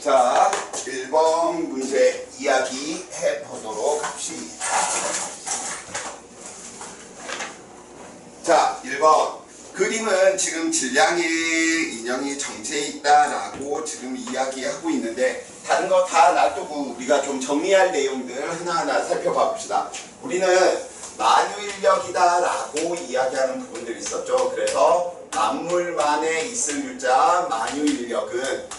자, 1번 문제 이야기해 보도록 합시다. 자, 1번. 그림은 지금 질량의 인형이 정체해 있다라고 지금 이야기하고 있는데 다른 거 다 놔두고 우리가 좀 정리할 내용들 하나하나 살펴봐 봅시다. 우리는 만유인력이다라고 이야기하는 부분들이 있었죠. 그래서 만물만에 있을 유자 만유인력은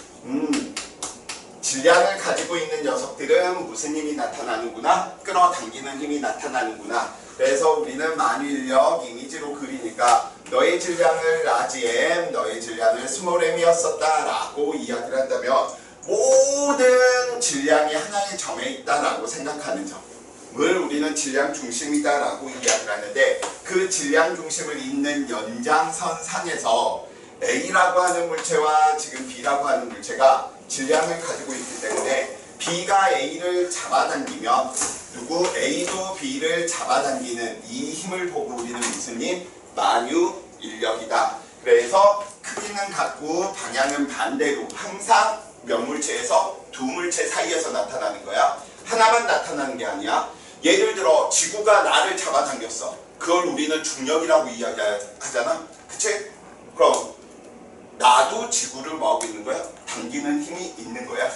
질량을 가지고 있는 녀석들은 무슨 힘이 나타나는구나? 끌어당기는 힘이 나타나는구나. 그래서 우리는 만유인력 이미지로 그리니까 너의 질량을 라지 m, 너의 질량을 스몰 m이었었다 라고 이야기를 한다면 모든 질량이 하나의 점에 있다라고 생각하는 점을 우리는 질량 중심이다 라고 이야기를 하는데 그 질량 중심을 잇는 연장선상에서 A라고 하는 물체와 지금 B라고 하는 물체가 질량을 가지고 있기 때문에 B가 A를 잡아당기면 누구 A도 B를 잡아당기는 이 힘을 보고 우리는 무슨 힘? 만유인력이다. 그래서 크기는 같고 방향은 반대로 항상 몇 물체에서 두 물체 사이에서 나타나는 거야. 하나만 나타나는 게 아니야. 예를 들어 지구가 나를 잡아당겼어. 그걸 우리는 중력이라고 이야기하잖아. 그치? 그럼 나도 지구를 뭐하고 있는 거야? 당기는 힘이 있는 거야.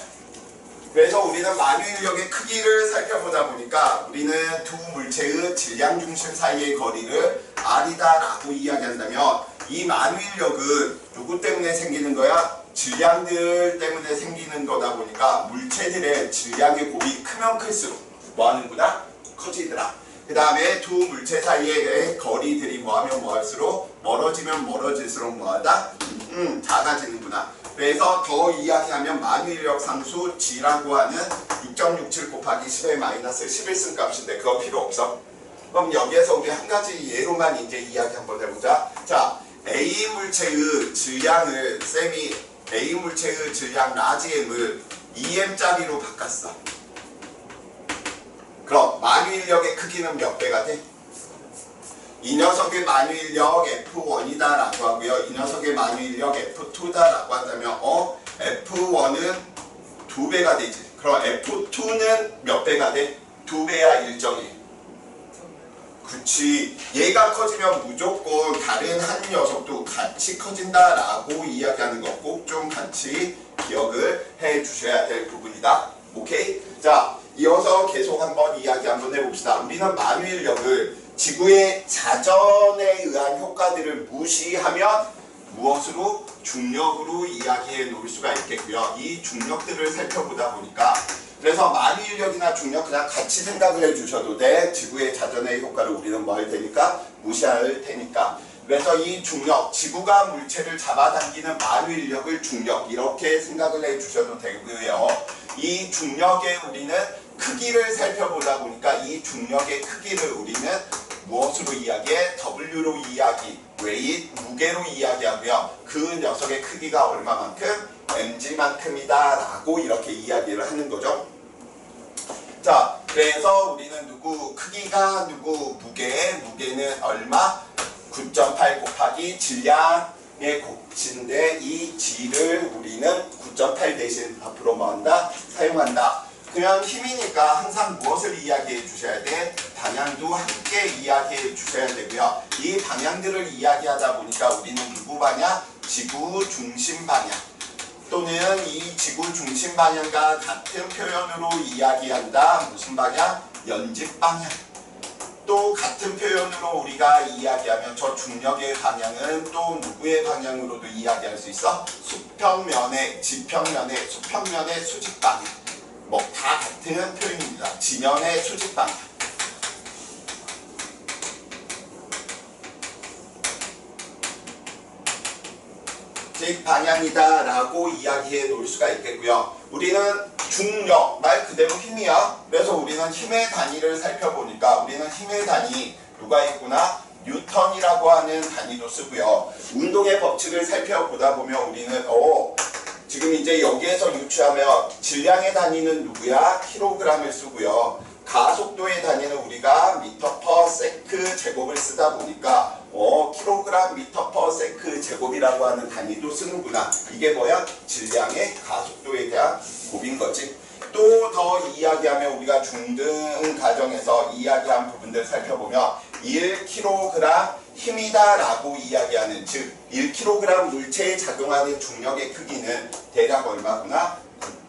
그래서 우리는 만유인력의 크기를 살펴보다 보니까 우리는 두 물체의 질량 중심 사이의 거리를 R이다 라고 이야기한다면 이 만유인력은 누구 때문에 생기는 거야? 질량들 때문에 생기는 거다 보니까 물체들의 질량의 곱이 크면 클수록 뭐하는구나? 커지더라. 그 다음에 두 물체 사이의 거리들이 뭐하면 뭐할수록 멀어지면 멀어질수록 뭐하다? 작아지는구나. 그래서 더 이야기하면 만유인력 상수 G라고 하는 6.67 곱하기 10의 마이너스 11승 값인데 그거 필요 없어. 그럼 여기에서 우리 한 가지 예로만 이제 이야기 한번 해보자. 자, A 물체의 질량을 쌤이 A 물체의 질량 라지 M을 2M짜리로 바꿨어. 그럼 만유인력의 크기는 몇 배가 돼? 이 녀석의 만유인력 F1이다 라고 하고요. 이 녀석의 만유인력 F2다 라고 한다면 F1은 2배가 되지. 그럼 F2는 몇 배가 돼? 2배야 일정이. 그치. 얘가 커지면 무조건 다른 한 녀석도 같이 커진다 라고 이야기하는 거 꼭 좀 같이 기억을 해 주셔야 될 부분이다. 오케이? 자, 이어서 계속 한번 이야기 한번 해봅시다. 우리는 만유인력을 지구의 자전에 의한 효과들을 무시하면 무엇으로? 중력으로 이야기해 놓을 수가 있겠고요. 이 중력들을 살펴보다 보니까 그래서 만유인력이나 중력 그냥 같이 생각을 해주셔도 돼. 지구의 자전의 효과를 우리는 뭐 할 테니까? 무시할 테니까. 그래서 이 중력, 지구가 물체를 잡아당기는 만유인력을 중력 이렇게 생각을 해주셔도 되고요. 이 중력의 우리는 크기를 살펴보다 보니까 이 중력의 크기를 우리는 무엇으로 이야기해? W로 이야기, 웨이트, 무게로 이야기하고요. 그 녀석의 크기가 얼마만큼? mg만큼이다 라고 이렇게 이야기를 하는 거죠. 자, 그래서 우리는 누구 크기가 누구 무게는 얼마? 9.8 곱하기 질량의 곱인데 이 g를 우리는 9.8 대신 앞으로 뭐 한다? 사용한다. 그냥 힘이니까 항상 무엇을 이야기해 주셔야 돼? 방향도 함께 이야기해 주셔야 되고요. 이 방향들을 이야기하다 보니까 우리는 누구 방향? 지구 중심 방향 또는 이 지구 중심 방향과 같은 표현으로 이야기한다. 무슨 방향? 연집 방향. 또 같은 표현으로 우리가 이야기하면 저 중력의 방향은 또 누구의 방향으로도 이야기할 수 있어? 수평면의, 지평면의, 수평면의 수직 방향. 뭐 다 같은 표현입니다. 지면의 수직 방향. 즉 방향이다 라고 이야기해 놓을 수가 있겠고요. 우리는 중력, 말 그대로 힘이야. 그래서 우리는 힘의 단위를 살펴보니까 우리는 힘의 단위 누가 있구나? 뉴턴이라고 하는 단위도 쓰고요. 운동의 법칙을 살펴보다 보면 우리는 지금 이제 여기에서 유추하면 질량의 단위는 누구야? 킬로그램을 쓰고요. 가속도의 단위는 우리가 미터 퍼 세크 제곱을 쓰다 보니까 킬로그램 미터 퍼 세크 제곱이라고 하는 단위도 쓰는구나. 이게 뭐야? 질량의 가속도에 대한 곱인 거지. 또 더 이야기하면 우리가 중등 과정에서 이야기한 부분들 살펴보면 1kg 힘이다 라고 이야기하는, 즉 1kg 물체에 작용하는 중력의 크기는 대략 얼마구나?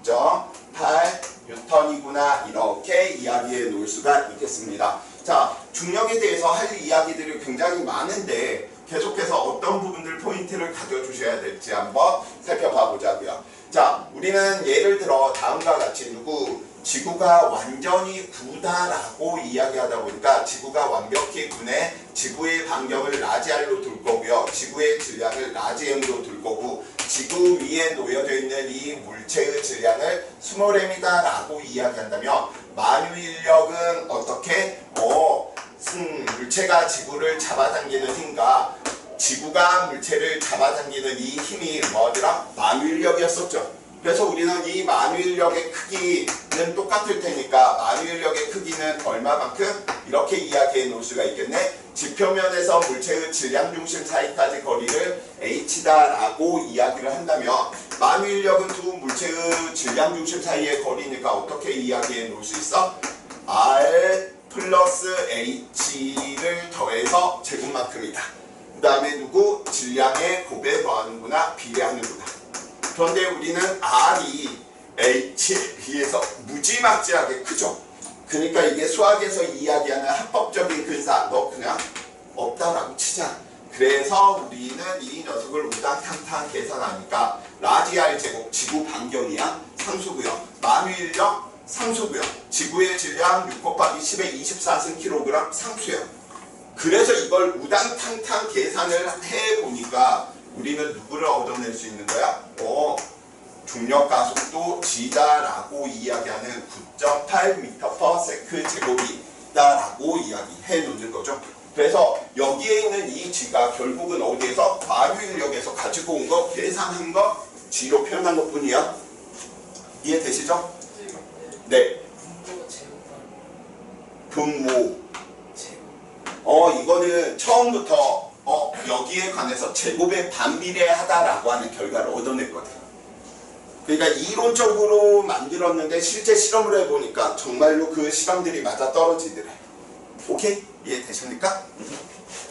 9.8 뉴턴이구나. 이렇게 이야기해 놓을 수가 있겠습니다. 자, 중력에 대해서 할 이야기들이 굉장히 많은데 계속해서 어떤 부분들 포인트를 가져주셔야 될지 한번 살펴봐 보자고요. 자, 우리는 예를 들어 다음과 같이 지구가 완전히 구다라고 이야기하다 보니까 지구가 완벽히 구네, 지구의 반경을 라지 R로 둘 거고요. 지구의 질량을 라지 M로 둘 거고, 지구 위에 놓여져 있는 이 물체의 질량을 스몰 m이다 라고 이야기한다면, 만유인력은 어떻게? 물체가 지구를 잡아당기는 힘과 지구가 물체를 잡아당기는 이 힘이 뭐더라? 만유인력이었었죠. 그래서 우리는 이 만유인력의 크기는 똑같을 테니까 만유인력의 크기는 얼마만큼? 이렇게 이야기해 놓을 수가 있겠네. 지표면에서 물체의 질량 중심 사이까지 거리를 h다 라고 이야기를 한다면, 만유인력은 두 물체의 질량 중심 사이의 거리니까 어떻게 이야기해 놓을 수 있어? r 플러스 h를 더해서 제곱만큼이다. 그 다음에 질량의 곱에 뭐하는구나? 비례하는구나. 그런데 우리는 R이 H에 비해서 무지막지하게 크죠. 그러니까 이게 수학에서 이야기하는 합법적인 근사, 너 그냥 없다라고 치자. 그래서 우리는 이 녀석을 우당탕탕 계산하니까 라지 R 제곱, 지구 반경이야, 상수고요. 만유인력, 상수고요. 지구의 질량 6 곱하기 10의 24승 kg 상수요. 그래서 이걸 우당탕탕 계산을 해보니까 우리는 누구를 얻어낼 수 있는 거야? 중력가속도 G다라고 이야기하는 9.8m/s 제곱이다라고 이야기해 놓는 거죠. 그래서 여기에 있는 이 G가 결국은 어디에서? 만유인력에서 가지고 온 거, 계산한 거, G로 표현한 것 뿐이야. 이해되시죠? 네. 분모. 이거는 처음부터 여기에 관해서 제곱에 반비례하다라고 하는 결과를 얻어냈거든. 그러니까 이론적으로 만들었는데 실제 실험을 해보니까 정말로 그 실험들이 맞아 떨어지더래. 오케이? 이해되십니까?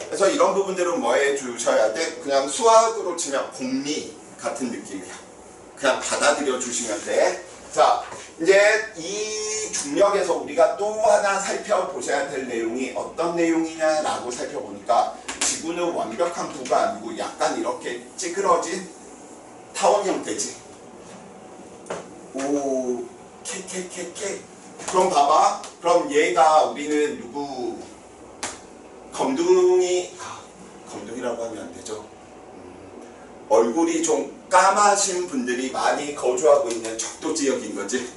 그래서 이런 부분들은 뭐 해주셔야 돼? 그냥 수학으로 치면 공리 같은 느낌이야. 그냥 받아들여 주시면 돼. 자, 이제 이 중력에서 우리가 또 하나 살펴보셔야 될 내용이 어떤 내용이냐라고 살펴보니까, 지구는 완벽한 구가 아니고 약간 이렇게 찌그러진 타원 형태지. 오, 캐캐캐캐. 그럼 봐봐. 그럼 얘가 우리는 검둥이라고 하면 안 되죠. 얼굴이 좀 까마신 분들이 많이 거주하고 있는 적도 지역인 거지.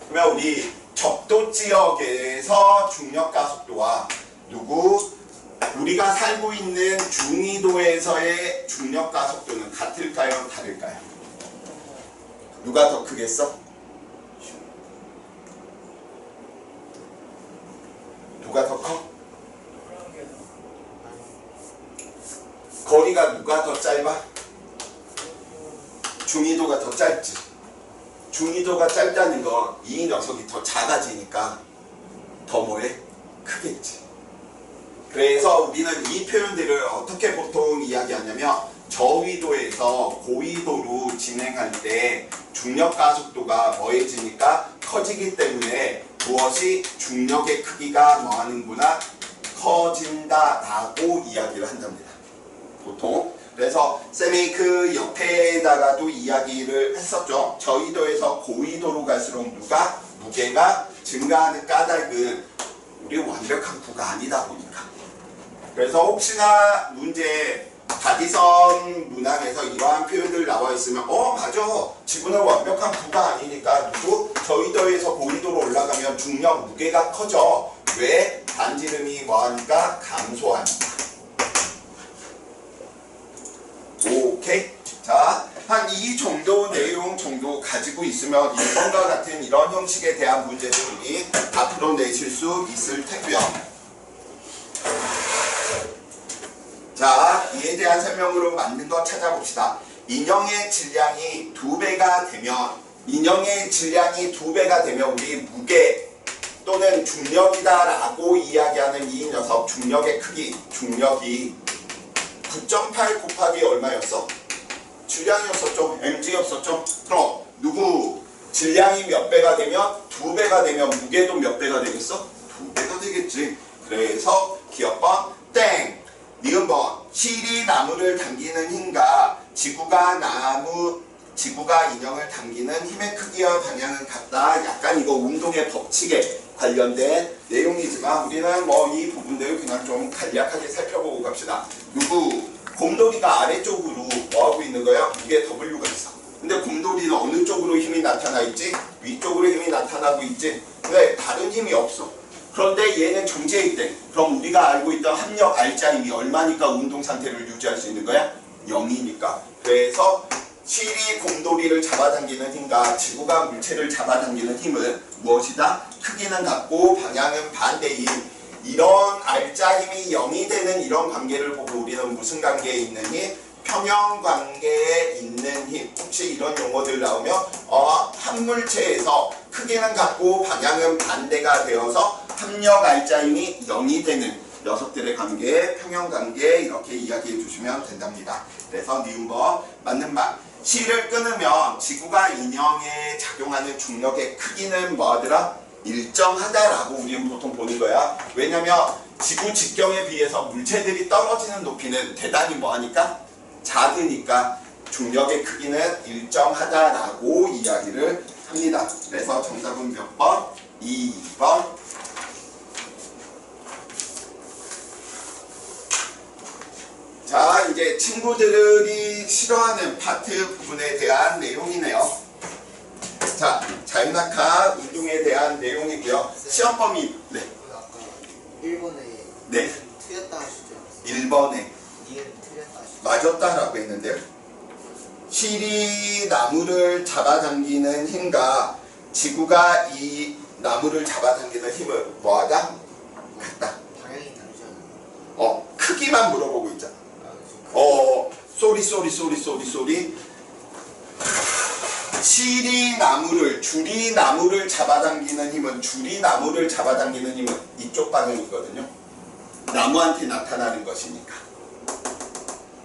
그러면 우리 적도 지역에서 중력 가속도와 우리가 살고 있는 중위도에서의 중력 가속도는 같을까요? 다를까요? 누가 더 크겠어? 누가 더 커? 거리가 누가 더 짧아? 중위도가 더 짧지. 중위도가 짧다는 건 이 녀석이 더 작아지니까 더 뭐해? 크겠지. 그래서 우리는 이 표현들을 어떻게 보통 이야기하냐면, 저위도에서 고위도로 진행할 때 중력 가속도가 뭐해지니까 커지기 때문에 무엇이? 중력의 크기가 뭐하는구나? 커진다라고 이야기를 한답니다. 보통. 그래서 쌤이 그 옆에다가도 이야기를 했었죠. 저위도에서 고위도로 갈수록 무게가 증가하는 까닭은 우리 완벽한 구가 아니다 보니까. 그래서 혹시나 문제 다디선 문항에서 이러한 표현들 나와 있으면 맞아, 지구는 완벽한 구가 아니니까 저위도에서 고위도로 올라가면 중력 무게가 커져. 왜? 반지름이 뭐하니까? 감소하니까. 오케이? 자, 한 이 정도 내용 정도 가지고 있으면 이번과 같은 이런 형식에 대한 문제들이 앞으로 내실 수 있을 테고요. 자, M에 대한 설명으로 맞는 거 찾아봅시다. 인형의 질량이 2배가 되면 우리 무게 또는 중력이다라고 이야기하는 이 녀석 중력의 크기, 중력이 9.8 곱하기 얼마였어? 질량이었었죠? mg였었죠? 그럼 누구 질량이 몇 배가 되면 2배가 되면 무게도 몇 배가 되겠어? 2배가 되겠지. 그래서 기억번 땡. 니은번 실이 나무를 당기는 힘과 지구가 인형을 당기는 힘의 크기와 방향은 같다. 약간 이거 운동의 법칙에 관련된 내용이지만 우리는 뭐 이 부분들을 그냥 좀 간략하게 살펴보고 갑시다. 누구 곰돌이가 아래쪽으로 뭐하고 있는 거야? 무게 W가 있어. 근데 곰돌이는 어느 쪽으로 힘이 나타나 있지? 위쪽으로 힘이 나타나고 있지? 근데 다른 힘이 없어. 그런데 얘는 정지해 있대. 그럼 우리가 알고 있던 합력 알자 힘이 얼마니까 운동 상태를 유지할 수 있는 거야? 0이니까. 그래서 실이 곰돌이를 잡아당기는 힘과 지구가 물체를 잡아당기는 힘은 무엇이다? 크기는 같고 방향은 반대인 이런 알자 힘이 0이 되는 이런 관계를 보고 우리는 무슨 관계에 있는 힘? 평형 관계에 있는 힘. 혹시 이런 용어들 나오면 한 물체에서 크기는 같고 방향은 반대가 되어서 합력 알자 힘이 0이 되는 녀석들의 관계, 평형 관계 이렇게 이야기해 주시면 된답니다. 그래서 니은번 맞는 말. 실을 끊으면 지구가 인형에 작용하는 중력의 크기는 뭐하더라? 일정하다라고 우리는 보통 보는 거야. 왜냐면 지구 직경에 비해서 물체들이 떨어지는 높이는 대단히 뭐하니까? 작으니까 중력의 크기는 일정하다라고 이야기를 합니다. 그래서 정답은 몇 번? 2번. 자, 이제 친구들이 싫어하는 파트 부분에 대한 내용이네요. 자, 자유낙하 운동에 대한 내용이고요. 시험 범위. 네. 아까 1번에 네. 틀렸다 하시죠? 1번에 니은 틀렸다 하시죠? 맞았다라고 했는데요. 실이 나무를 잡아당기는 힘과 지구가 이 나무를 잡아당기는 힘을 뭐하다? 같다. 방향이 다르잖아요. 크기만 물어보고 있잖아. 쏘리. 줄이 나무를 잡아당기는 힘은 이쪽 방향이거든요. 나무한테 나타나는 것이니까.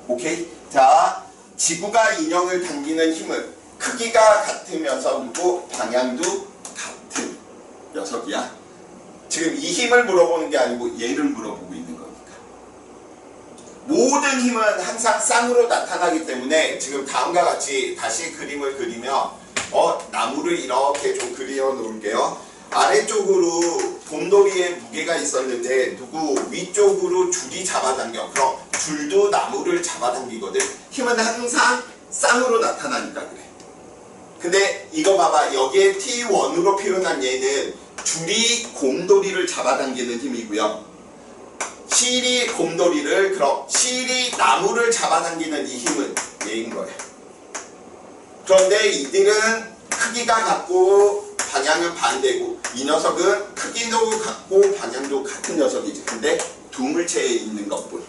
오케이? 자, 지구가 인형을 당기는 힘은 크기가 같으면서 누구? 방향도 같은 녀석이야. 지금 이 힘을 물어보는 게 아니고 얘를 물어보고 있는 거니까. 모든 힘은 항상 쌍으로 나타나기 때문에 지금 다음과 같이 다시 그림을 그리면 나무를 이렇게 좀 그려 놓을게요. 아래쪽으로 곰돌이의 무게가 있었는데 누구 위쪽으로 줄이 잡아당겨. 그럼 줄도 나무를 잡아당기거든. 힘은 항상 쌍으로 나타나니까 그래. 근데 이거 봐봐. 여기에 T1으로 표현한 얘는 줄이 곰돌이를 잡아당기는 힘이고요. 실이 나무를 잡아당기는 이 힘은 얘인 거예요. 그런데 이들은 크기가 같고 방향은 반대고 이 녀석은 크기도 같고 방향도 같은 녀석이지. 근데 두 물체에 있는 것뿐.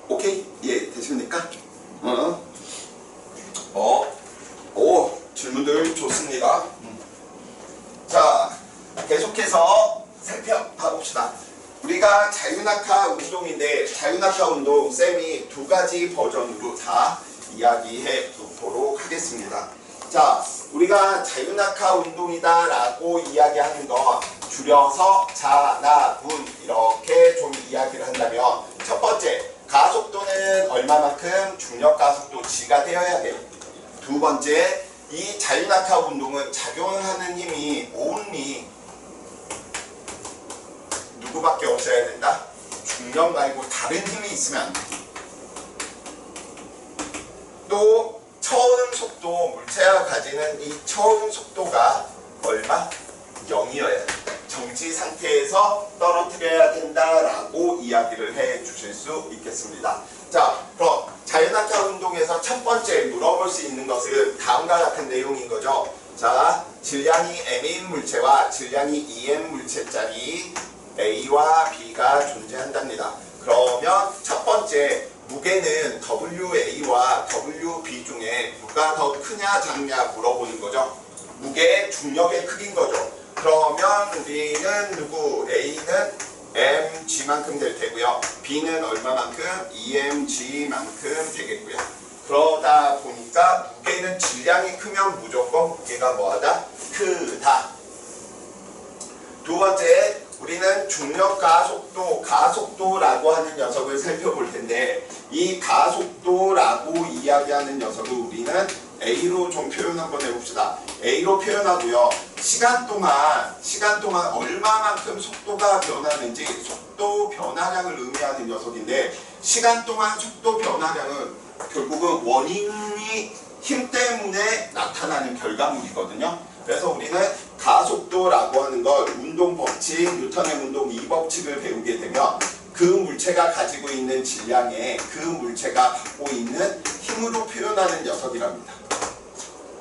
오케이? 예, 되십니까? 질문들 좋습니다. 자, 계속해서 살펴봐봅시다. 우리가 자유낙하 운동인데 자유낙하 운동 쌤이 2가지 버전으로 다 이야기해 놓도록 하겠습니다. 자, 우리가 자유낙하 운동이다 라고 이야기하는 거 줄여서 자나운 이렇게 좀 이야기를 한다면 첫 번째, 가속도는 얼마만큼? 중력 가속도 G가 되어야 돼요. 두 번째, 이 자유낙하 운동은 작용하는 힘이 only 누구밖에 없어야 된다? 중력 말고 다른 힘이 있으면 안 돼. 또 처음 속도, 물체가 가지는 이 처음 속도가 얼마? 0이어야 돼. 정지 상태에서 떨어뜨려야 된다라고 이야기를 해 주실 수 있겠습니다. 자, 그럼 자유낙하 운동에서 첫 번째 물어볼 수 있는 것은 다음과 같은 내용인 거죠. 자, 질량이 m인 물체와 질량이 2m 물체짜리 A와 B가 존재한답니다. 그러면 첫 번째 무게는 WA와 WB 중에 누가 더 크냐 작냐 물어보는 거죠. 무게의 중력의 크기인 거죠. 그러면 우리는 누구 A는 mg만큼 될 테고요. B는 얼마만큼? EmG만큼 되겠고요. 그러다 보니까 무게는 질량이 크면 무조건 무게가 뭐하다? 크다. 두 번째, 우리는 중력과 속도, 가속도라고 하는 녀석을 살펴볼 텐데 이 가속도라고 이야기하는 녀석을 우리는 A로 좀 표현 한번 해봅시다. A로 표현하고요. 시간 동안 얼마만큼 속도가 변하는지 속도 변화량을 의미하는 녀석인데 시간 동안 속도 변화량은 결국은 원인이 힘 때문에 나타나는 결과물이거든요. 그래서 우리는 가속도라고 하는 걸 운동 법칙, 뉴턴의 운동 2법칙을 배우게 되면 그 물체가 가지고 있는 질량에 그 물체가 갖고 있는 힘으로 표현하는 녀석이랍니다.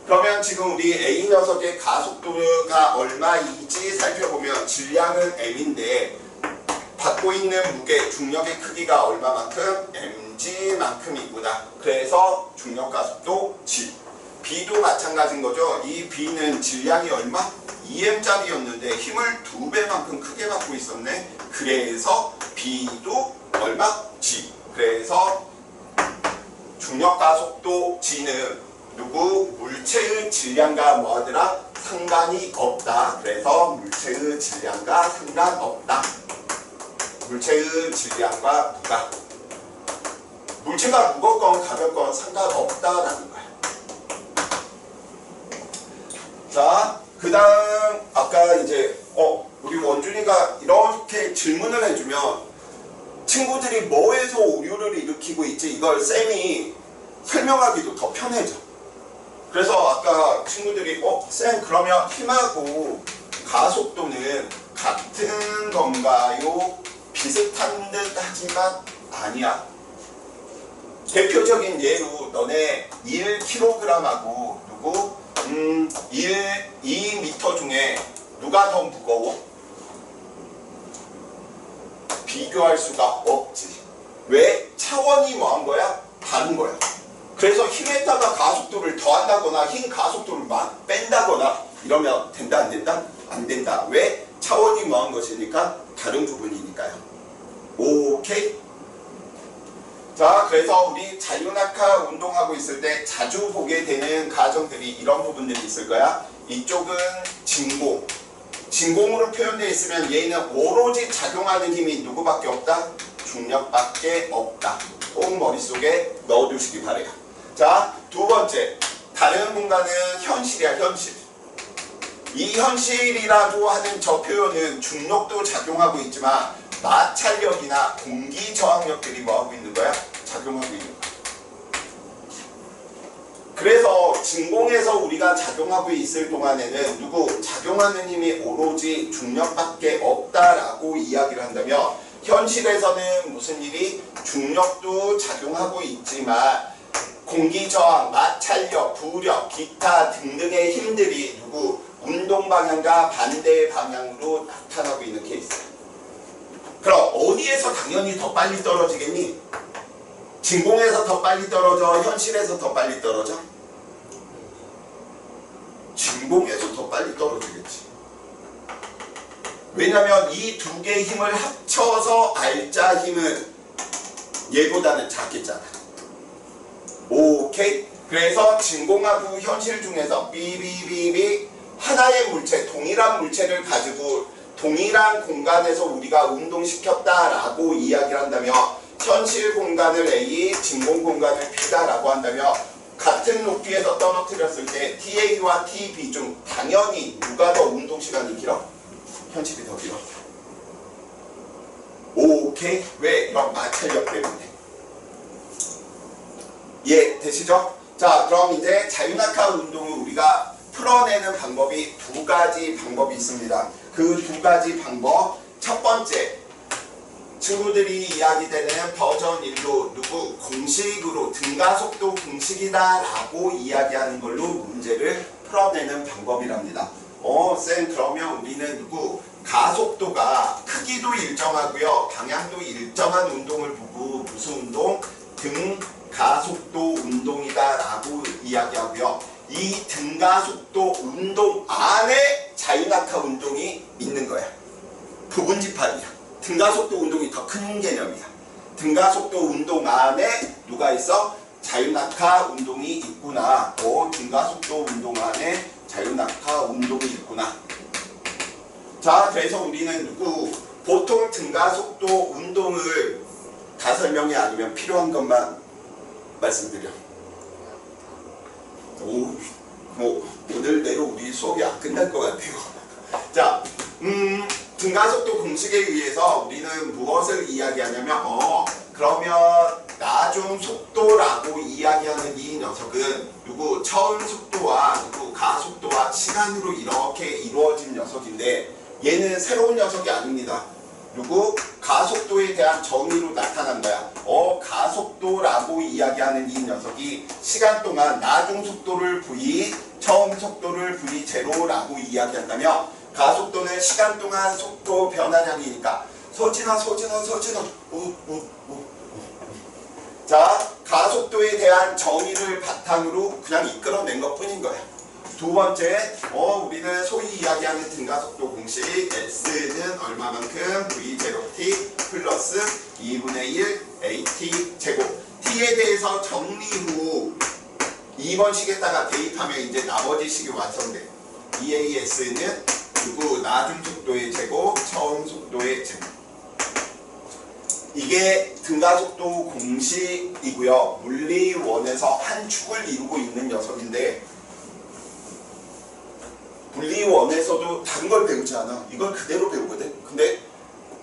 그러면 지금 우리 A 녀석의 가속도가 얼마인지 살펴보면 질량은 m인데 받고 있는 무게, 중력의 크기가 얼마만큼? mg만큼이구나. 그래서 중력 가속도 g. B도 마찬가지인 거죠. 이 B는 질량이 얼마? 2m짜리였는데 힘을 2배만큼 크게 받고 있었네. 그래서 B도 얼마? g. 그래서 중력 가속도 g는 누구? 물체의 질량과 뭐하더라? 상관이 없다. 그래서 물체의 질량과 상관없다. 물체의 질량과 누가? 물체가 무겁건 가볍건 상관없다라는 거야. 자, 그 다음 아까 이제 우리 원준이가 이렇게 질문을 해주면 친구들이 뭐에서 오류를 일으키고 있지 이걸 쌤이 설명하기도 더 편해져. 그래서 아까 친구들이 쌤 그러면 힘하고 가속도는 같은 건가요? 비슷한 듯 하지만 아니야. 대표적인 예로 너네 1kg하고 누구? 2m 중에 누가 더 무거워? 비교할 수가 없지. 왜? 차원이 뭐한 거야? 다른 거야. 그래서 힘에다가 가속도를 더한다거나 힘 가속도를 막 뺀다거나 이러면 된다 안 된다? 안 된다. 왜? 차원이 뭐한 것이니까 다른 부분이니까요. 오케이? 자, 그래서 우리 자유낙하 운동하고 있을 때 자주 보게 되는 가정들이 이런 부분들이 있을 거야. 이쪽은 진공. 진공으로 표현되어 있으면 얘는 오로지 작용하는 힘이 누구밖에 없다? 중력밖에 없다. 꼭 머릿속에 넣어두시기 바래요. 자, 두 번째. 다른 공간은 현실이야, 현실. 이 현실이라고 하는 저 표현은 중력도 작용하고 있지만 마찰력이나 공기 저항력들이 뭐하고 있는 거야? 작용하고 있는 거야. 그래서 진공에서 우리가 작용하고 있을 동안에는 누구? 작용하는 힘이 오로지 중력밖에 없다라고 이야기를 한다면 현실에서는 무슨 일이? 중력도 작용하고 있지만 공기 저항, 마찰력, 부력, 기타 등등의 힘들이 누구? 운동 방향과 반대 방향으로 나타나고 있는 케이스야. 그럼 어디에서 당연히 더 빨리 떨어지겠니? 진공에서 더 빨리 떨어져? 현실에서 더 빨리 떨어져? 진공에서 더 빨리 떨어지겠지. 왜냐면 이 두 개의 힘을 합쳐서 알자 힘은 얘보다는 작겠잖아. 오케이? 그래서 진공하고 현실 중에서 삐삐삐삐 하나의 물체, 동일한 물체를 가지고 동일한 공간에서 우리가 운동시켰다라고 이야기를 한다면 현실 공간을 A, 진공 공간을 B다라고 한다면 같은 높이에서 떨어뜨렸을 때 TA와 TB 중 당연히 누가 더 운동시간이 길어? 현실이 더 길어. 오케이? 왜? 이런 마찰력 때문에. 예, 되시죠? 자, 그럼 이제 자유낙하 운동을 우리가 풀어내는 방법이 두 가지 방법이 있습니다. 그 두 가지 방법, 첫 번째 친구들이 이야기되는 버전 1로 누구? 공식으로 등가속도 공식이다 라고 이야기하는 걸로 문제를 풀어내는 방법이랍니다. 쌤 그러면 우리는 누구? 가속도가 크기도 일정하고요. 방향도 일정한 운동을 보고 무슨 운동? 등가속도 운동이다 라고 이야기하고요. 이 등가속도 운동 안에 자유낙하 운동이 있는 거야. 부분집합이야. 등가속도 운동이 더 큰 개념이야. 등가속도 운동 안에 누가 있어? 자유낙하 운동이 있구나. 등가속도 운동 안에 자유낙하 운동이 있구나. 자, 그래서 우리는 보통 등가속도 운동을 다 설명이 아니면 필요한 것만 말씀드려. 오늘 내로 우리 수업이 안 끝날 것 같아요. 자, 등가속도 공식에 의해서 우리는 무엇을 이야기하냐면, 그러면 나중 속도라고 이야기하는 이 녀석은 처음 속도와 가속도와 시간으로 이렇게 이루어진 녀석인데, 얘는 새로운 녀석이 아닙니다. 가속도에 대한 정의로 나타난 거야. 가속도라고 이야기하는 이 녀석이 시간 동안 나중 속도를 V, 처음 속도를 V0라고 이야기한다면, 가속도는 시간 동안 속도 변화량이니까 서진아. 자, 가속도에 대한 정의를 바탕으로 그냥 이끌어낸 것 뿐인 거야. 두 번째, 우리는 소위 이야기하는 등가속도 공식 S는 얼마만큼 V0t 플러스 2분의 1 AT 제곱. T에 대해서 정리 후 2번 식에다가 대입하면 이제 나머지 식이 완성돼. EAS는 나중 속도의 제곱, 처음 속도의 제곱. 이게 등가속도 공식이고요. 물리원에서 한 축을 이루고 있는 녀석인데, 물리원에서도 다른 걸 배우지 않아. 이걸 그대로 배우거든. 근데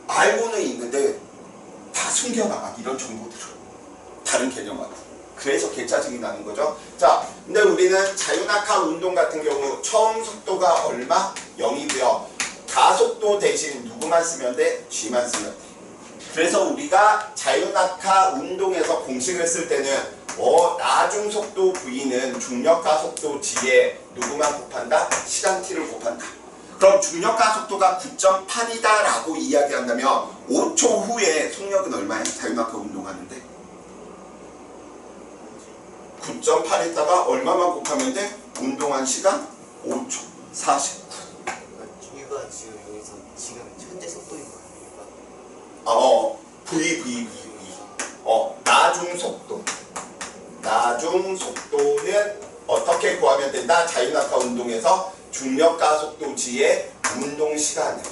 알고는 있는데 다 숨겨놔. 이런 정보들을. 다른 개념하고. 그래서 개짜증이 나는 거죠. 자, 근데 우리는 자유낙하 운동 같은 경우 처음 속도가 얼마? 0이고요. 가속도 대신 누구만 쓰면 돼? G만 쓰면 돼. 그래서 우리가 자유낙하 운동에서 공식을 쓸 때는 나중 속도 V는 중력 가속도 G에 누구만 곱한다? 시간 T를 곱한다. 그럼 중력 가속도가 9.8이다 라고 이야기한다면 5초 후에 속력은 얼마야? 자유낙하 운동하는데 9.8에다가 얼마만 곱하면 돼? 운동한 시간 5초 49. G가 지금 여기서 지금 현재 속도인 거야. V. 나중 속도. 나중 속도는 어떻게 구하면 된다? 자유낙하 운동에서 중력 가속도 G의 운동 시간을.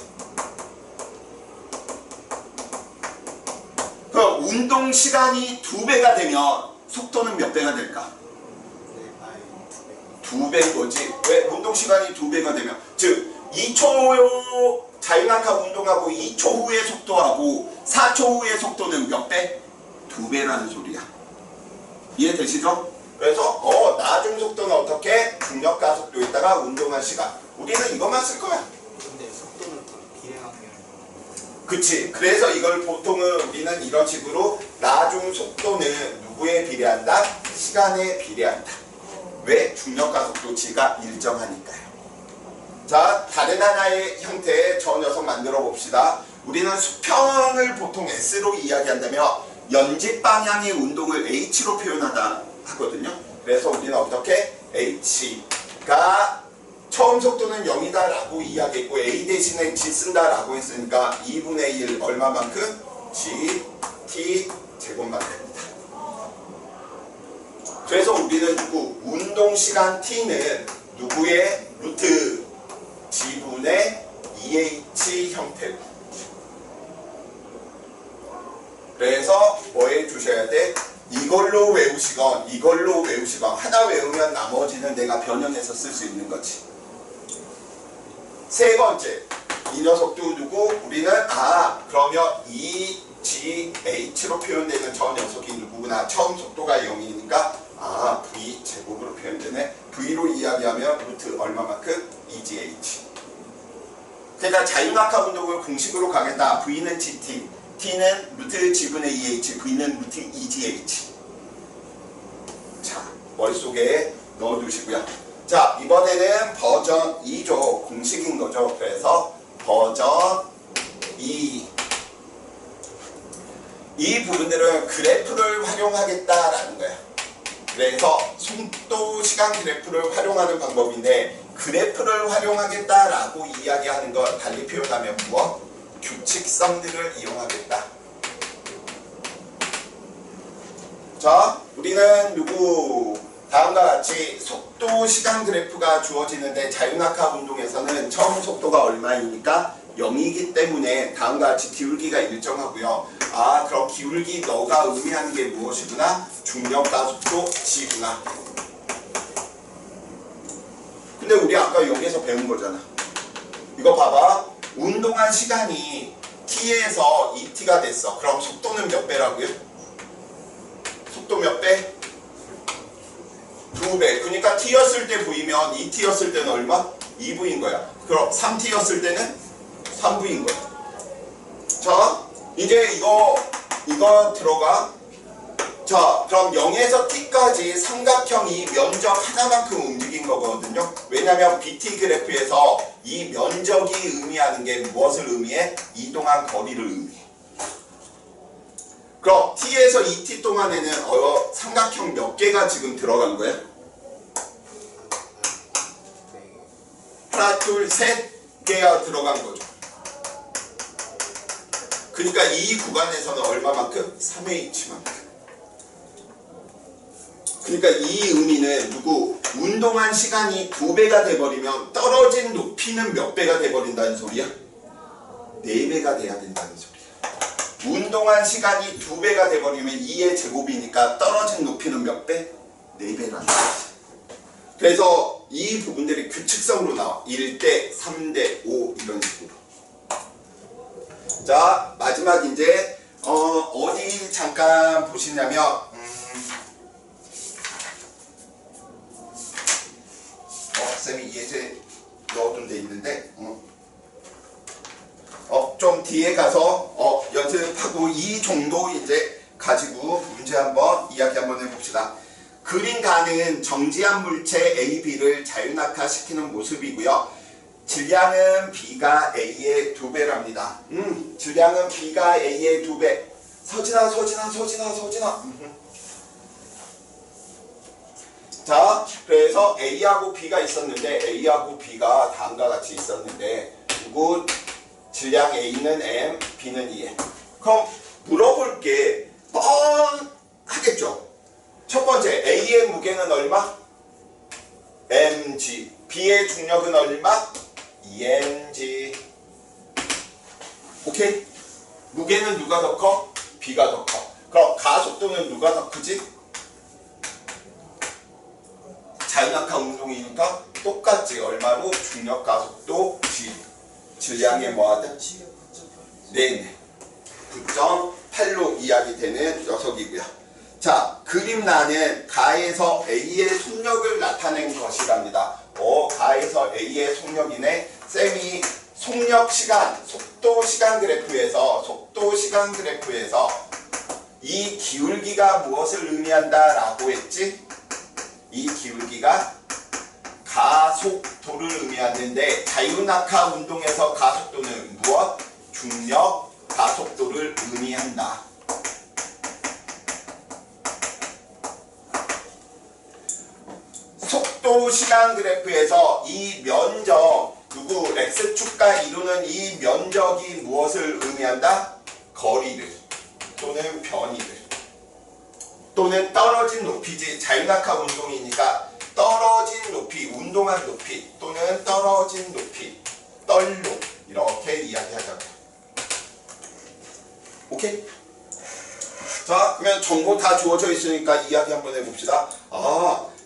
그럼 운동 시간이 2배가 되면 속도는 몇 배가 될까? 2배인 거지. 왜? 운동 시간이 2배가 되면, 즉 2초 자유낙하 운동하고 2초 후의 속도하고 4초 후의 속도는 몇 배? 2배라는 소리야. 이해되시죠? 그래서 나중 속도는 어떻게? 중력 가속도에다가 운동한 시간. 우리는 이것만 쓸 거야. 근데 속도는 비례하면. 그치. 그래서 이걸 보통은 우리는 이런 식으로 나중 속도는 누구에 비례한다? 시간에 비례한다. 왜? 중력 가속도 G가 일정하니까요. 자, 다른 하나의 형태의 저 녀석 만들어 봅시다. 우리는 수평을 보통 S로 이야기한다면 연집 방향의 운동을 H로 표현하다 하거든요. 그래서 우리는 어떻게? H가 처음 속도는 0이다 라고 이야기했고 A 대신에 G 쓴다 라고 했으니까 2분의 1 얼마만큼? G, T 제곱만 됩니다. 그래서 우리는 운동 시간 T는 누구의 루트 G분의 EH 형태고, 그래서 뭐 해주셔야 돼? 이걸로 외우시건 이걸로 외우시건 하나 외우면 나머지는 내가 변형해서 쓸 수 있는 거지. 세 번째, 이 녀석도 우리는 그러면 EGH로 표현되는 저 녀석이 누구구나. 처음 속도가 0이니까 V 제곱으로 표현되네. V로 이야기하면 루트 얼마만큼? EGH. 그러니까 자유낙하 운동을 공식으로 가겠다. V는 GT, T는 루트 G분의 EH, V는 루트 EGH. 자, 머릿속에 넣어두시고요. 자, 이번에는 버전 2죠. 공식인 거죠. 그래서 버전 2. 이 부분들은 그래프를 활용하겠다라는 거야. 그래서 속도 시간 그래프를 활용하는 방법인데 그래프를 활용하겠다라고 이야기하는 걸 달리 표현하면 무엇? 규칙성들을 이용하겠다. 자, 우리는 다음과 같이 속도 시간 그래프가 주어지는데 자유낙하 운동에서는 처음 속도가 얼마이니까 0이기 때문에 다음과 같이 기울기가 일정하고요. 아, 그럼 기울기 너가 의미하는 게 무엇이구나? 중력 가속도 G구나. 근데 우리 아까 여기에서 배운 거잖아. 이거 봐봐. 운동한 시간이 t에서 2t가 됐어. 그럼 속도는 몇 배라고요? 속도 몇 배? 2배. 그러니까 t였을 때 V면 2t였을 때는 얼마? 2V인 거야. 그럼 3t였을 때는 3V인 거야. 자, 이제 이거 들어가. 자, 그럼 0에서 t까지 삼각형이 면적 하나만큼 움직인 거거든요. 왜냐면 BT 그래프에서 이 면적이 의미하는 게 무엇을 의미해? 이동한 거리를 의미해. 그럼 t에서 2t 동안에는 삼각형 몇 개가 지금 들어간 거야? 하나, 둘, 셋 개가 들어간 거죠. 그러니까 이 구간에서는 얼마만큼? 3의 2치만큼. 그러니까 이 의미는 운동한 시간이 2배가 돼버리면 떨어진 높이는 몇 배가 돼버린다는 소리야? 4배가 돼야 된다는 소리야. 운동한 시간이 2배가 돼버리면 2의 제곱이니까 떨어진 높이는 몇 배? 4배라는 거지. 그래서 이 부분들이 규칙성으로 나와. 1대, 3대, 5 이런 식으로. 자, 마지막 이제 어디 잠깐 보시냐면 쌤이 예제 넣어둔 데 있는데 좀 뒤에 가서 연습하고 이 정도 이제 가지고 문제 한번 이야기 한번 해봅시다. 그림 가는 정지한 물체 A, B를 자유낙하 시키는 모습이고요. 질량은 B가 A의 2배랍니다. 질량은 B가 A의 2배. 서진아. 자, 그래서 A하고 B가 있었는데 A하고 B가 다음과 같이 있었는데 질량 A는 M, B는 EM. 그럼 물어볼 게 뻔하겠죠. 첫 번째, A의 무게는 얼마? mg. B의 중력은 얼마? emg. 오케이? 무게는 누가 더 커? B가 더 커. 그럼 가속도는 누가 더 크지? 자유낙하 운동이니까 똑같지. 얼마로? 중력 가속도 G. 질량의 뭐하든? 네. 9.8로 이야기되는 녀석이고요. 자, 그림란은 가에서 A의 속력을 나타낸 것이랍니다. 가에서 A의 속력이네. 쌤이 속도 시간 그래프에서 이 기울기가 무엇을 의미한다 라고 했지? 이 기울기가 가속도를 의미하는데 자유낙하 운동에서 가속도는 무엇? 중력 가속도를 의미한다. 속도 시간 그래프에서 이 면적 X축과 이루는 이 면적이 무엇을 의미한다? 거리를 또는 변이를 또는 떨어진 높이지. 자유낙하 운동이니까 떨어진 높이, 운동한 높이 또는 떨어진 높이, 떨로 이렇게 이야기하자고요. 오케이? 자, 그러면 정보 다 주어져 있으니까 이야기 한번 해봅시다.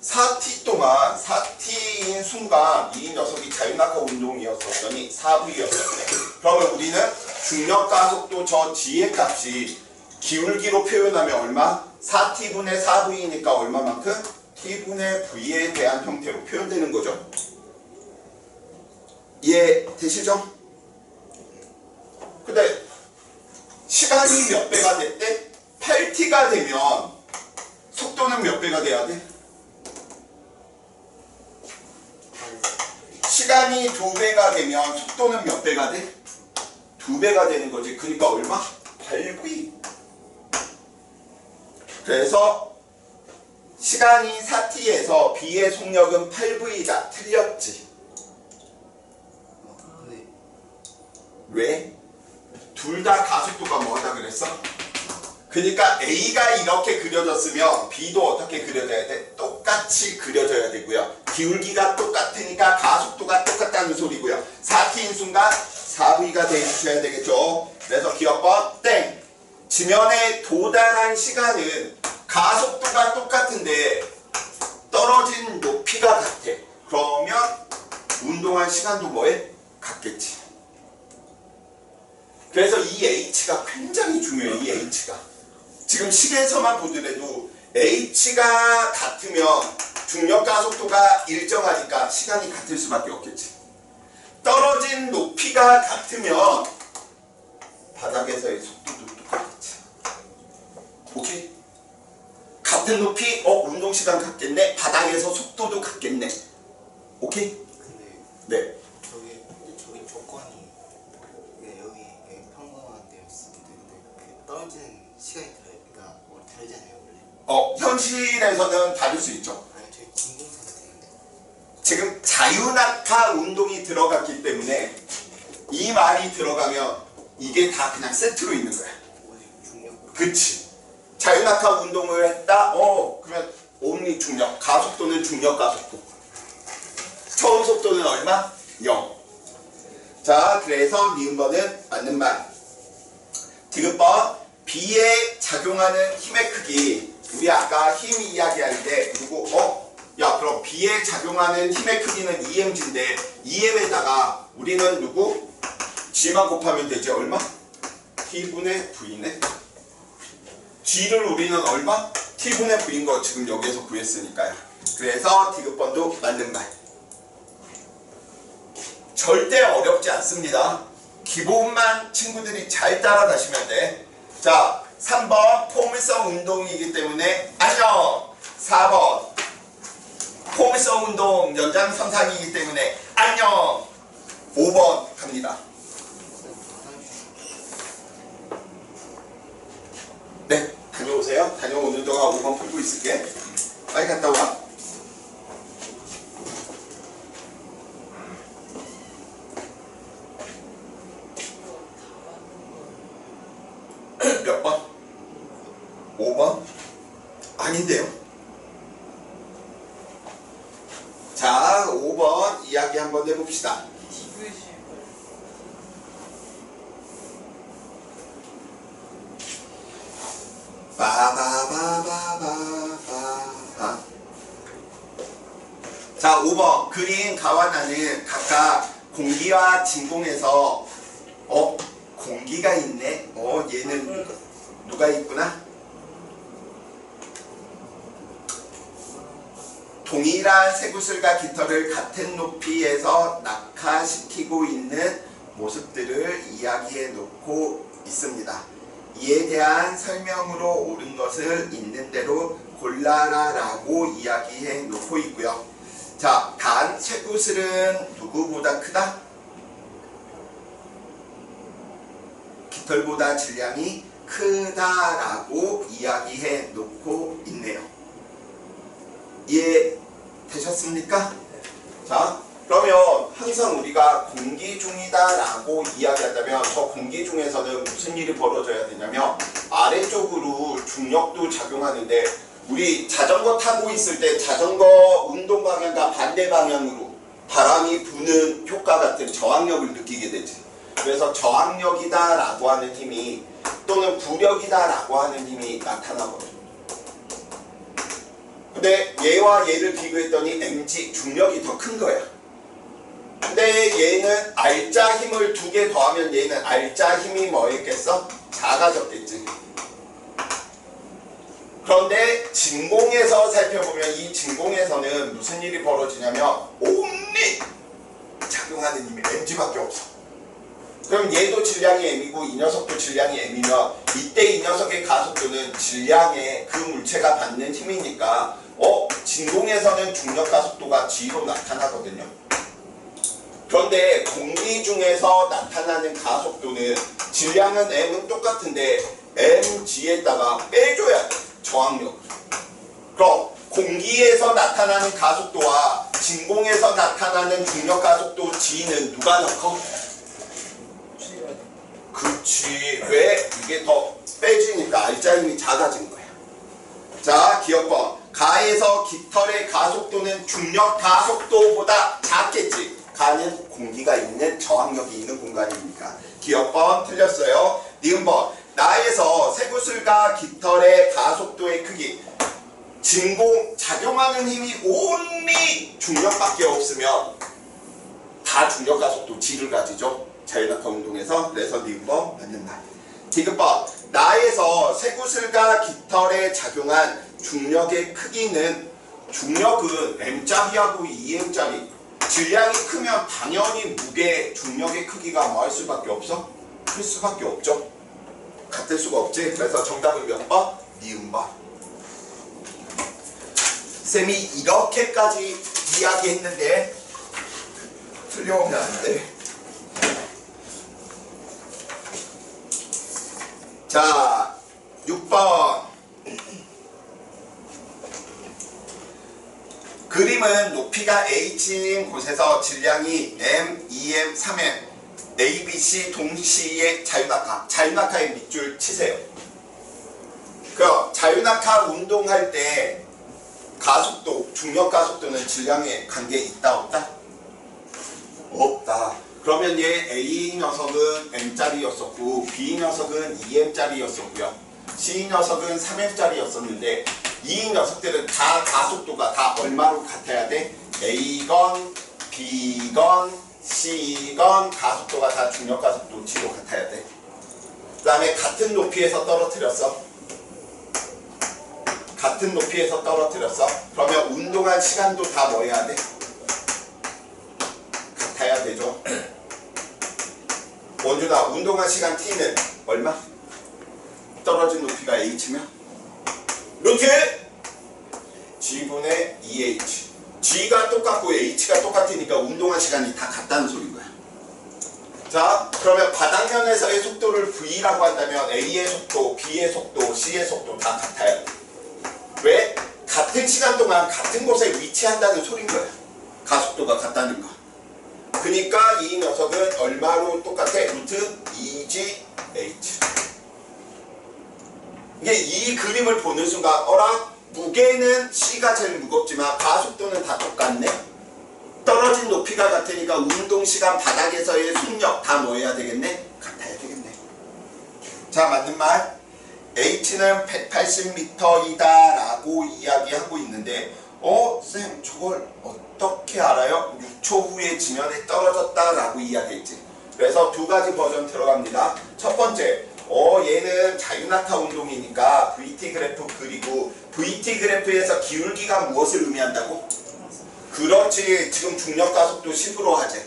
4t 동안 4t인 순간 이 녀석이 자유낙하 운동이었었더니 4V였었네. 그러면 우리는 중력 가속도 저 G의 값이 기울기로 표현하면 얼마? 4t분의 4V니까 얼마만큼? t분의 V에 대한 형태로 표현되는 거죠. 이해되시죠? 근데 시간이 몇 배가 됐대? 8t가 되면 속도는 몇 배가 돼야 돼? 시간이 2배가 되면 속도는 몇 배가 돼? 2배가 되는 거지. 그러니까 얼마? 8v. 그래서 시간이 4t에서 B의 속력은 8v다. 틀렸지. 네. 왜? 둘 다 가속도가 뭐다 그랬어? 그러니까 A가 이렇게 그려졌으면 B도 어떻게 그려져야 돼? 똑같이 그려져야 되고요. 기울기가 똑같으니까 가속도가 똑같다는 소리고요. 4t인 순간 4v가 되셔야 되겠죠. 그래서 기억번 땡. 지면에 도달한 시간은 가속도가 똑같은데 떨어진 높이가 같아. 그러면 운동한 시간도 뭐해? 같겠지. 그래서 이 H가 굉장히 중요해. 이 H가. 지금 식에서만 보더라도 H가 같으면 중력 가속도가 일정하니까 시간이 같을 수밖에 없겠지. 떨어진 높이가 같으면 바닥에서의 속도도 똑같겠지. 오케이? 같은 높이, 운동시간 같겠네. 바닥에서 속도도 같겠네. 오케이? 근데 네. 저기 조건이 여기 평범한 데였습니다 근데 그 떨어지는 시간이 그러니까 다르잖아요 원래. 현실에서는 다를 수 있죠. 아니 저희 진공선수 되는데. 지금 자유낙하 운동이 들어갔기 때문에 이 말이 들어가면 이게 다 그냥 세트로 있는 거야. 오직 중력. 그치. 자유낙하 운동을 했다? 그러면 온리 중력, 가속도는 중력 가속도. 처음 속도는 얼마? 0. 자, 그래서 니은번은 맞는 말. 디귿번 B에 작용하는 힘의 크기. 우리 아까 힘 이야기할 때 누구? 야, 그럼 B에 작용하는 힘의 크기는 EMG인데 EM에다가 우리는 누구? G만 곱하면 되지. 얼마? T분의 V네. G를 우리는 얼마? T분의 V인 거 지금 여기에서 구했으니까요. 그래서 디귿번도 맞는 말. 절대 어렵지 않습니다. 기본만 친구들이 잘 따라가시면 돼. 자, 3번 포물성 운동이기 때문에 안녕. 4번 포물성 운동 연장선상이기 때문에 안녕. 5번 갑니다. 네, 다녀오세요. 다녀오는 동안 5번 풀고 있을게. 빨리 갔다 와. 몇 번? 5번? 아닌데요. 자, 5번 이야기 한번 해봅시다. 빠바바바바바. 자, 5번 그린 가와 나는 각각 공기와 진공에서 공기가 있네. 얘는 누가 있구나. 동일한 쇠구슬과 깃털을 같은 높이에서 낙하시키고 있는 모습들을 이야기해 놓고 있습니다. 이에 대한 설명으로 옳은 것을 있는 대로 골라라라고 이야기해 놓고 있고요. 자, 단 쇠구슬은 누구보다 크다? 깃털보다 질량이 크다라고 이야기해 놓고 있네요. 이해 되셨습니까? 자, 그러면 항상 우리가 공기 중이다라고 이야기한다면 저 공기 중에서는 무슨 일이 벌어져야 되냐면 아래쪽으로 중력도 작용하는데 우리 자전거 타고 있을 때 자전거 운동 방향과 반대 방향으로 바람이 부는 효과 같은 저항력을 느끼게 되지. 그래서 저항력이다 라고 하는 힘이 또는 부력이다 라고 하는 힘이 나타나거든요. 근데 얘와 얘를 비교했더니 mg 중력이 더 큰 거야. 근데 얘는 알짜 힘을 2개 더하면 얘는 알짜 힘이 뭐였겠어? 작아졌겠지. 그런데 진공에서 살펴보면 이 진공에서는 무슨 일이 벌어지냐면 온리 작용하는 힘이 mg밖에 없어. 그럼 얘도 질량이 m이고 이 녀석도 질량이 m이면 이때 이 녀석의 가속도는 질량의 그 물체가 받는 힘이니까 진공에서는 중력 가속도가 g로 나타나거든요. 그런데 공기 중에서 나타나는 가속도는 질량은 m은 똑같은데 mg에다가 빼줘야 돼. 저항력을. 그럼 공기에서 나타나는 가속도와 진공에서 나타나는 중력 가속도 g는 누가 더 커? 그치. 왜? 이게 더 빼지니까 알자 힘이 작아진 거야. 자, 기억번. 가에서 깃털의 가속도는 중력 가속도보다 작겠지. 가는 공기가 있는 저항력이 있는 공간이니까. 기억번 틀렸어요. 니은번. 나에서 쇠구슬과 깃털의 가속도의 크기. 진공 작용하는 힘이 온리 중력밖에 없으면 다 중력 가속도 g를 가지죠. 자유낙하 운동에서. 그래서 니은번 맞는 말. 디귿번. 나에서 쇠구슬과 깃털에 작용한 중력의 크기는 중력은 m짜리하고 2m짜리 질량이 크면 당연히 무게 중력의 크기가 뭐 할 수밖에 없어? 클 수밖에 없죠. 같을 수가 없지. 그래서 정답은 몇 번? 니은번. 쌤이 이렇게까지 이야기했는데 틀려오면 안 돼. 자, 6번. 그림은 높이가 h인 곳에서 질량이 m, 2m, 3m, a, b, c 동시에 자유낙하. 자유낙하의 밑줄 치세요. 그럼 자유낙하 운동할 때 가속도, 중력 가속도는 질량에 관계 있다 없다? 없다. 그러면 얘 A 녀석은 M짜리였었고 B 녀석은 2M짜리였었고요. C 녀석은 3M짜리였었는데 이 녀석들은 다 가속도가 다 얼마로 같아야 돼? A건 B건 C건 가속도가 다 중력 가속도 G로 같아야 돼. 그 다음에 같은 높이에서 떨어뜨렸어. 같은 높이에서 떨어뜨렸어. 그러면 운동한 시간도 다 뭐 해야 돼? 같아야 되죠. 원준아, 운동한 시간 T는 얼마? 떨어진 높이가 H면? 루트 G분의 2H. G가 똑같고 H가 똑같으니까 운동한 시간이 다 같다는 소린 거야. 자, 그러면 바닥면에서의 속도를 V라고 한다면 A의 속도, B의 속도, C의 속도 다 같아야 돼. 왜? 같은 시간 동안 같은 곳에 위치한다는 소린 거야. 가속도가 같다는 거. 그러니까 이 녀석은 얼마로 똑같아? 루트 2gh. 이게 이 그림을 보는 순간 어라? 무게는 C가 제일 무겁지만 가속도는 다 똑같네? 떨어진 높이가 같으니까 운동시간 바닥에서의 속력 다 뭐 해야 되겠네? 같아야 되겠네. 자, 맞는 말. H는 180m이다 라고 이야기하고 있는데 쌤 저걸 어떻게 알아요? 6초 후에 지면에 떨어졌다 라고 이야기했지. 그래서 두 가지 버전 들어갑니다. 첫 번째, 얘는 자유낙하 운동이니까 VT 그래프 그리고 VT 그래프에서 기울기가 무엇을 의미한다고? 그렇지. 지금 중력 가속도 10으로 하재.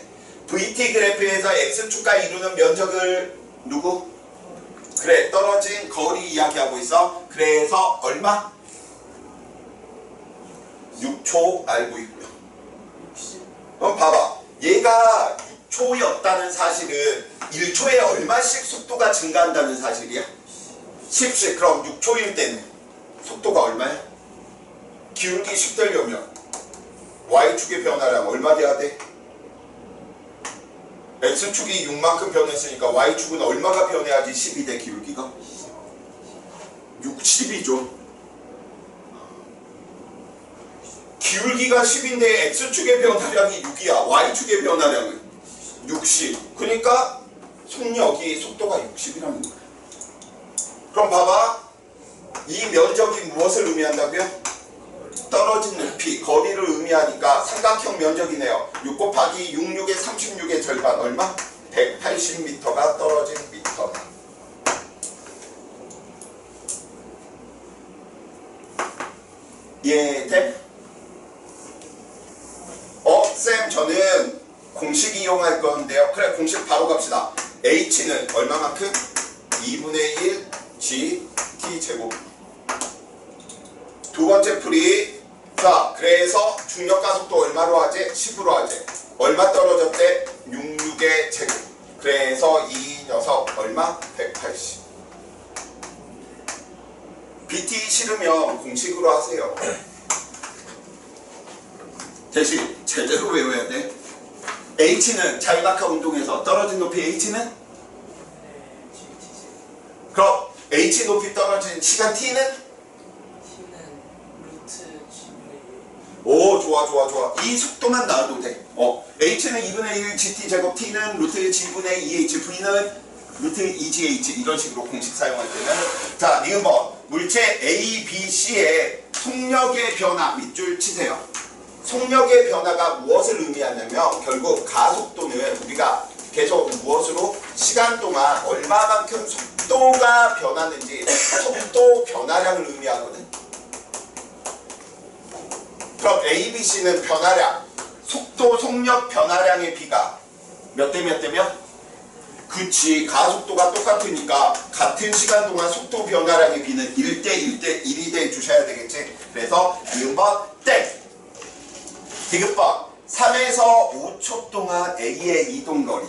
VT 그래프에서 X축과 이루는 면적을 누구? 그래, 떨어진 거리 이야기하고 있어. 그래서 얼마? 6초 알고 있고요. 그럼 봐봐. 얘가 6초였다는 사실은 1초에 얼마씩 속도가 증가한다는 사실이야? 10씩. 그럼 6초일 때는 속도가 얼마야? 기울기 10 되려면 Y축의 변화량 얼마 돼야 돼? X축이 6만큼 변했으니까 Y축은 얼마가 변해야지 10이 돼, 기울기가? 60이죠. 기울기가 10인데 X축의 변화량이 6이야. Y축의 변화량은 60. 그러니까 속력이 속도가 60이라는 거야. 그럼 봐봐. 이 면적이 무엇을 의미한다고요? 떨어진 높이, 거리를 의미하니까 삼각형 면적이네요. 6 곱하기 66의 36의 절반 얼마? 180m가 떨어진 미터다. 이해돼? 쌤 저는 공식 이용할 건데요. 그래, 공식 바로 갑시다. H는 얼마만큼? 2분의 1 G T제곱. 두 번째 풀이. 자, 그래서 중력 가속도 얼마로 하지? 10으로 하지. 얼마 떨어졌대? 66의 제곱. 그래서 이 녀석 얼마? 180. BT 싫으면 공식으로 하세요. 대신 제대로 외워야 돼. H는 자유낙하 운동에서 떨어진 높이 H는? 그럼 H 높이 떨어진 시간 T는? T는 루트 G분의 1. 오, 좋아. 이 속도만 나와도 돼. H는 2분의 1 GT 제곱, T는 루트 G분의 2H, V는 루트 2GH. 이런 식으로 공식 사용할 때는. 자, 니은번 물체 A, B, C의 속력의 변화 밑줄 치세요. 속력의 변화가 무엇을 의미하냐면 결국 가속도는 우리가 계속 무엇으로? 시간 동안 얼마만큼 속도가 변하는지 속도 변화량을 의미하거든. 그럼 A, B, C는 변화량, 속도, 속력 변화량의 비가 몇 대 몇 대면? 그치, 가속도가 똑같으니까 같은 시간 동안 속도 변화량의 비는 1대 1대 1이 돼 주셔야 되겠지. 그래서 2번 땡! 디귿번 3에서 5초 동안 A의 이동거리.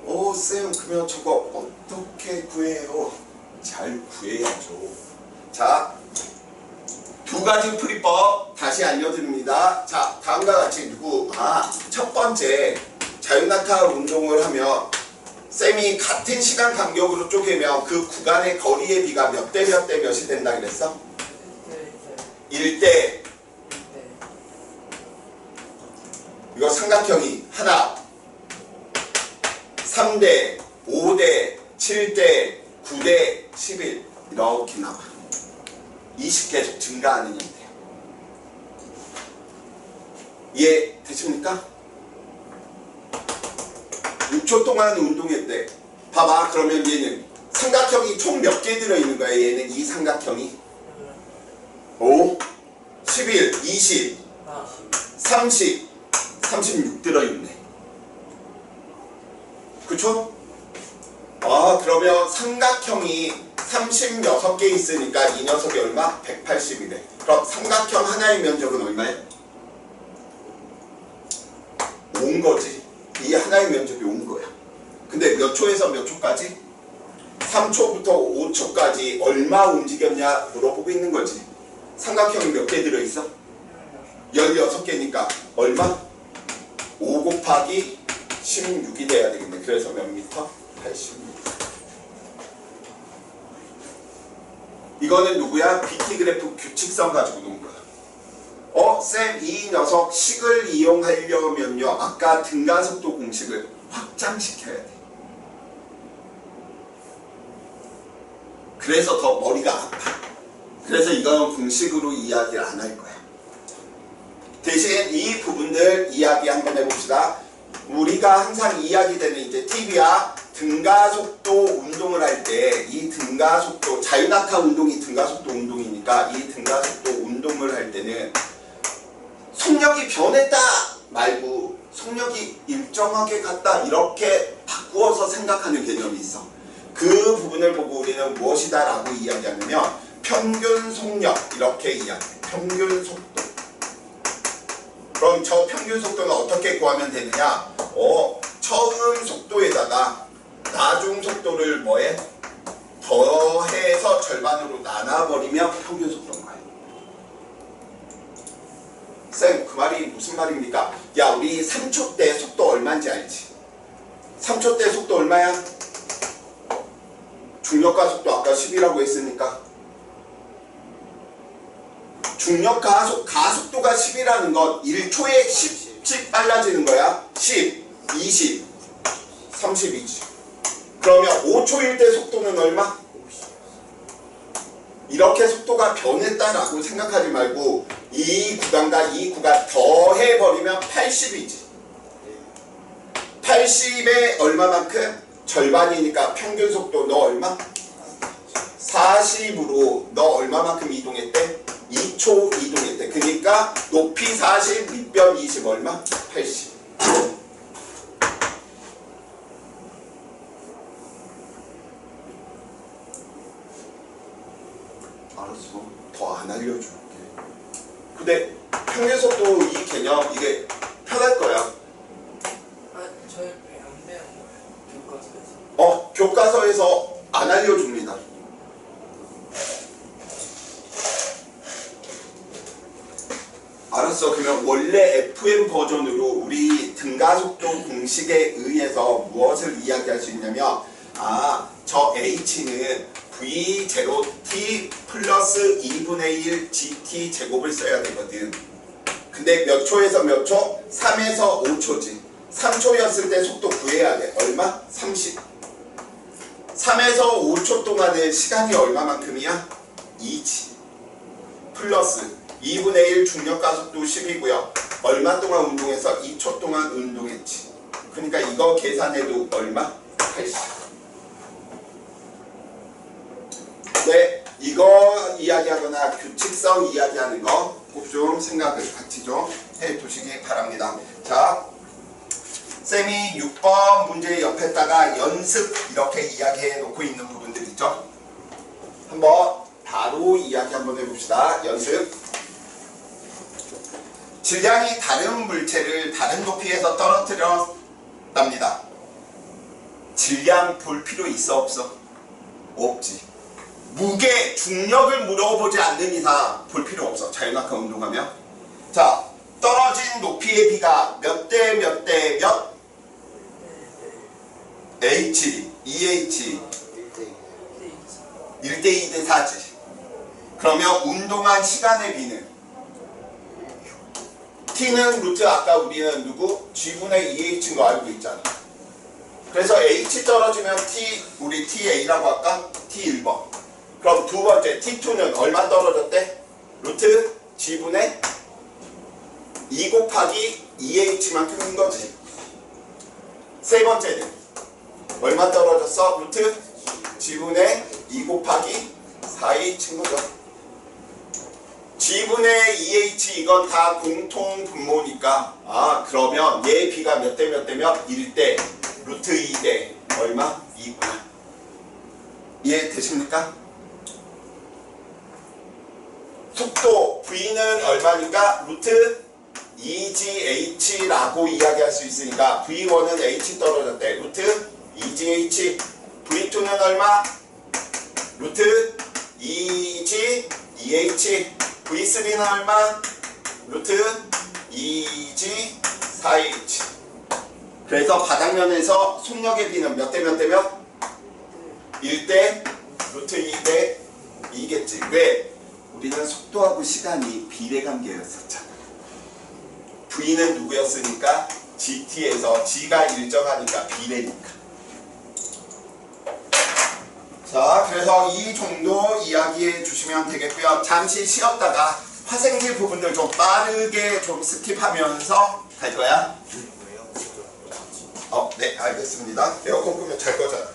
오, 쌤, 그러면 저거 어떻게 구해요? 잘 구해야죠. 자, 두 가지 풀이법 다시 알려드립니다. 자, 다음과 같이 첫 번째 자유낙하 운동을 하면 쌤이 같은 시간 간격으로 쪼개면 그 구간의 거리의 비가 몇 대 몇 대 몇이 된다 그랬어? 1대. 이거 삼각형이 하나, 3대, 5대, 7대, 9대, 11 이렇게 나와. 20 계속 증가하는 형태야. 이해 되십니까? 6초 동안 운동했대. 봐봐. 그러면 얘는 삼각형이 총 몇 개 들어있는 거야? 얘는 이 삼각형이 5, 11, 20, 30, 36 들어있네. 그쵸? 그러면 삼각형이 36개 있으니까 이 녀석이 얼마? 180이래. 그럼 삼각형 하나의 면적은 얼마야? 온 거지. 이 하나의 면적이 온 거야. 근데 몇 초에서 몇 초까지? 3초부터 5초까지 얼마 움직였냐 물어보고 있는 거지. 삼각형이 몇 개 들어있어? 16개니까 얼마? 5 곱하기 16이 돼야 되겠네. 그래서 몇 미터? 80m. 이거는 누구야? BT 그래프 규칙성 가지고 논 거야. 쌤, 이 녀석 식을 이용하려면요, 아까 등가속도 공식을 확장시켜야 돼. 그래서 더 머리가 아파. 그래서 이거는 공식으로 이야기를 안 할 거야. 대신 이 부분들 이야기 한번 해봅시다. 우리가 항상 이야기되는 이제 팁이야. 등가속도 운동을 할 때 이 등가속도, 자유낙하 운동이 등가속도 운동이니까 이 등가속도 운동을 할 때는 속력이 변했다 말고 속력이 일정하게 갔다 이렇게 바꾸어서 생각하는 개념이 있어. 그 부분을 보고 우리는 무엇이다 라고 이야기하냐면 평균 속력 이렇게 이야기해. 평균 속도. 그럼 저 평균 속도는 어떻게 구하면 되느냐? 처음 속도에다가 나중 속도를 뭐해? 더해서 절반으로 나눠버리면 평균 속도인 거야. 쌤, 그 말이 무슨 말입니까? 야, 우리 3초 때 속도 얼마인지 알지? 3초 때 속도 얼마야? 중력가 속도 아까 10이라고 했으니까 중력가 가속도가 10이라는 건 1초에 10씩 빨라지는 거야. 10, 20, 30이지. 그러면 5초일 때 속도는 얼마? 이렇게 속도가 변했다라고 생각하지 말고 이 구간과 이 구간 더해버리면 80이지. 80에 얼마만큼? 절반이니까 평균 속도 너 얼마? 40으로 너 얼마만큼 이동했대? 2초 이동했대. 그러니까 높이 40, 밑변 20 얼마? 80. 알았어. 더 안 알려줄게. 근데 평균 속도 이 개념 이게 편할 거야. 교과서에서 안 알려줍니다. 알았어. 그러면 원래 FM 버전으로 우리 등가속도 공식에 의해서 무엇을 이야기할 수 있냐면 저 H는 V0T 플러스 2분의 1 GT 제곱을 써야 되거든. 근데 몇 초에서 몇 초? 3에서 5초지. 3초였을 때 속도 구해야 돼. 얼마? 30. 3에서 5초 동안의 시간이 얼마만큼이야? 2지. 플러스 2분의 1 중력가속도 10이고요. 얼마 동안 운동해서? 2초 동안 운동했지. 그러니까 이거 계산해도 얼마? 80. 네, 이거 이야기하거나 규칙성 이야기하는 거 꼭 좀 생각을 같이 좀 해두시기 바랍니다. 자, 쌤이 6번 문제 옆에다가 연습 이렇게 이야기해 놓고 있는 부분들 있죠? 한번 바로 이야기 한번 해봅시다. 연습. 질량이 다른 물체를 다른 높이에서 떨어뜨렸답니다. 질량 볼 필요 있어 없어? 없지. 무게, 중력을 물어보지 않는 이상 볼 필요 없어. 자유낙하 운동하면. 자, 떨어진 높이의 비가 몇 대 몇 대 몇? H, EH 1대 2대 4지. 그러면 운동한 시간의 비는 T는 루트 아까 우리는 누구? G분의 2H인 거 알고 있잖아. 그래서 H 떨어지면 T, 우리 TA라고 할까? T1번. 그럼 두 번째 T2는 얼마 떨어졌대? 루트 G분의 2 곱하기 2H만큼인 거지. 세 번째는 얼마 떨어졌어? 루트 G분의 2 곱하기 4H인 거죠. G분의 2H 이건 다 공통 분모니까 그러면 얘 B가 몇 대 몇 대면 1대 루트 2대 얼마? 2구나. 이해되십니까? 속도 V는 얼마니까? 루트 2GH라고 이야기할 수 있으니까 V1은 H 떨어졌대. 루트 2GH. V2는 얼마? 루트 2G 2H. V3는 얼마? 루트 2G 4H. 그래서 바닥면에서 속력의 비는 몇 대 몇 대면? 1대 루트 2대 2겠지. 왜? 우리는 속도하고 시간이 비례관계였었잖아. V는 누구였으니까? GT에서 G가 일정하니까 비례니까. 자, 그래서 이 정도 이야기해 주시면 되겠고요. 잠시 쉬었다가 화생길 부분들 좀 빠르게 좀 스킵하면서 갈 거야. 네, 알겠습니다. 에어컨 끄면 잘 거잖아.